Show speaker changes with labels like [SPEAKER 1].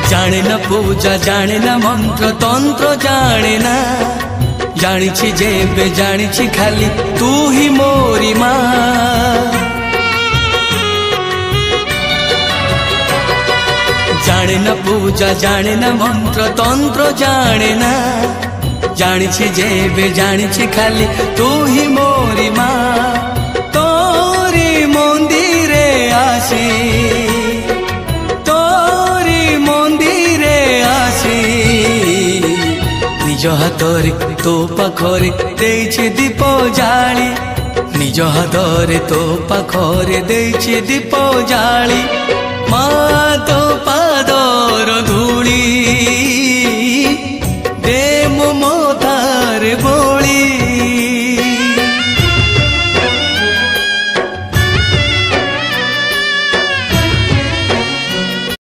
[SPEAKER 1] जाने न पूजा जाने न मंत्र तंत्र जाने ना जानी जेबे जानी खाली तू ही मोरी माँ। जाने न पूजा जाने न मंत्र तंत्र जाने ना जानी जेबे जानी खाली तू ही मोरी माँ। तोरी मंदिरे आसी निज हाथरे तो पाखरे देइछे दीप जाली निज हाथरे तो पाखरे देइछे दीप जाली माँ तो